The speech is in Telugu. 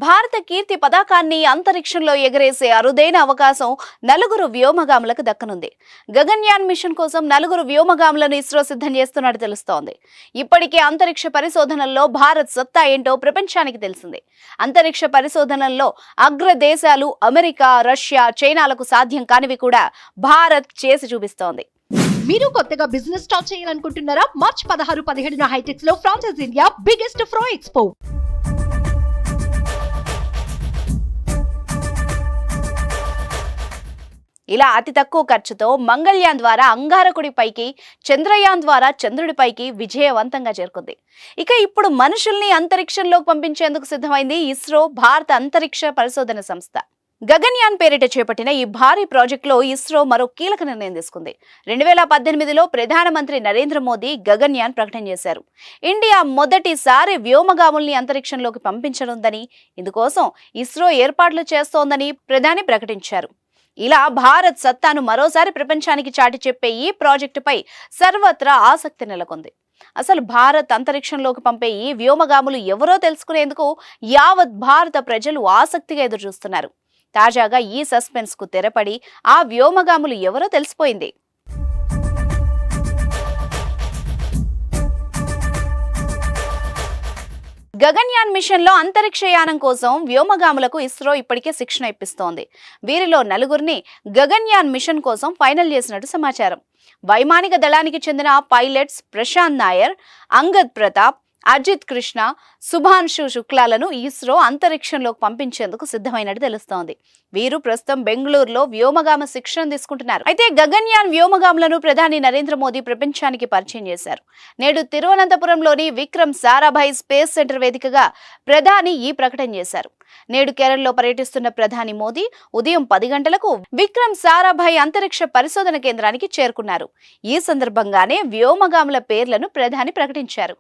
భారత కీర్తి పతాకాన్ని అంతరిక్షంలో ఎగరేసే అరుదైన అవకాశం నలుగురు వ్యోమగాములకు దక్కనుంది. గగన్యాన్ మిషన్ కోసం నలుగురు వ్యోమగాములను ఇస్రో సిద్ధం చేస్తున్నట్టు తెలుస్తోంది. ఇప్పటికే అంతరిక్ష పరిశోధనల్లో భారత్ సత్తా ఏంటో ప్రపంచానికి తెలిసింది. అంతరిక్ష పరిశోధనల్లో అగ్ర దేశాలు అమెరికా, రష్యా, చైనాలకు సాధ్యం కానివి కూడా భారత్ చేసి చూపిస్తోంది. మీరు కొత్తగా బిజినెస్ స్టార్ట్ చేయాలనుకుంటున్నారా? మార్చ్ 16-17 హైటెక్స్ లో ఫ్రాన్సెస్ ఇండియా బిగ్గెస్ట్ ఫ్రో ఎక్స్పో. ఇలా అతి తక్కువ ఖర్చుతో మంగళయాన్ ద్వారా అంగారకుడిపైకి, చంద్రయాన్ ద్వారా చంద్రుడిపైకి విజయవంతంగా చేరుకుంది. ఇక ఇప్పుడు మనుషుల్ని అంతరిక్షంలోకి పంపించేందుకు సిద్ధమైంది ఇస్రో, భారత అంతరిక్ష పరిశోధన సంస్థ. గగన్యాన్ పేరిట చేపట్టిన ఈ భారీ ప్రాజెక్టులో ఇస్రో మరో కీలక నిర్ణయం తీసుకుంది. 2018లో ప్రధానమంత్రి నరేంద్ర మోదీ గగన్యాన్ ప్రకటన చేశారు. ఇండియా మొదటిసారి వ్యోమగాముల్ని అంతరిక్షంలోకి పంపించనుందని, ఇందుకోసం ఇస్రో ఏర్పాట్లు చేస్తోందని ప్రధాని ప్రకటించారు. ఇలా భారత్ సత్తాను మరోసారి ప్రపంచానికి చాటి చెప్పే ఈ ప్రాజెక్టుపై సర్వత్రా ఆసక్తి నెలకొంది. అసలు భారత్ అంతరిక్షంలోకి పంపే ఈ వ్యోమగాములు ఎవరో తెలుసుకునేందుకు యావత్ భారత ప్రజలు ఆసక్తిగా ఎదురుచూస్తున్నారు. తాజాగా ఈ సస్పెన్స్ కు తెరపడి ఆ వ్యోమగాములు ఎవరో తెలిసిపోయింది. గగన్యాన్ మిషన్ లో అంతరిక్షయానం కోసం వ్యోమగాములకు ఇస్రో ఇప్పటికే శిక్షణ ఇప్పిస్తోంది. వీరిలో నలుగురిని గగన్యాన్ మిషన్ కోసం ఫైనల్ చేసినట్టు సమాచారం. వైమానిక దళానికి చెందిన పైలట్స్ ప్రశాంత్ నాయర్, అంగద్ ప్రతాప్, అజిత్ కృష్ణ, శుభాన్షు శుక్లాలను ఇస్రో అంతరిక్షంలోకి పంపించేందుకు సిద్ధమైనట్టు తెలుస్తోంది. వీరు ప్రస్తుతం బెంగళూరులో వ్యోమగామ శిక్షణ తీసుకుంటున్నారు. అయితే గగన్యాన్ వ్యోమగాములను ప్రధాని నరేంద్ర మోదీ ప్రపంచానికి పరిచయం చేశారు. నేడు తిరువనంతపురంలోని విక్రమ్ సారాభాయ్ స్పేస్ సెంటర్ వేదికగా ప్రధాని ఈ ప్రకటన చేశారు. నేడు కేరళలో పర్యటిస్తున్న ప్రధాని మోదీ ఉదయం 10 గంటలకు విక్రమ్ సారాభాయ్ అంతరిక్ష పరిశోధన కేంద్రానికి చేరుకున్నారు. ఈ సందర్భంగానే వ్యోమగాముల పేర్లను ప్రధాని ప్రకటించారు.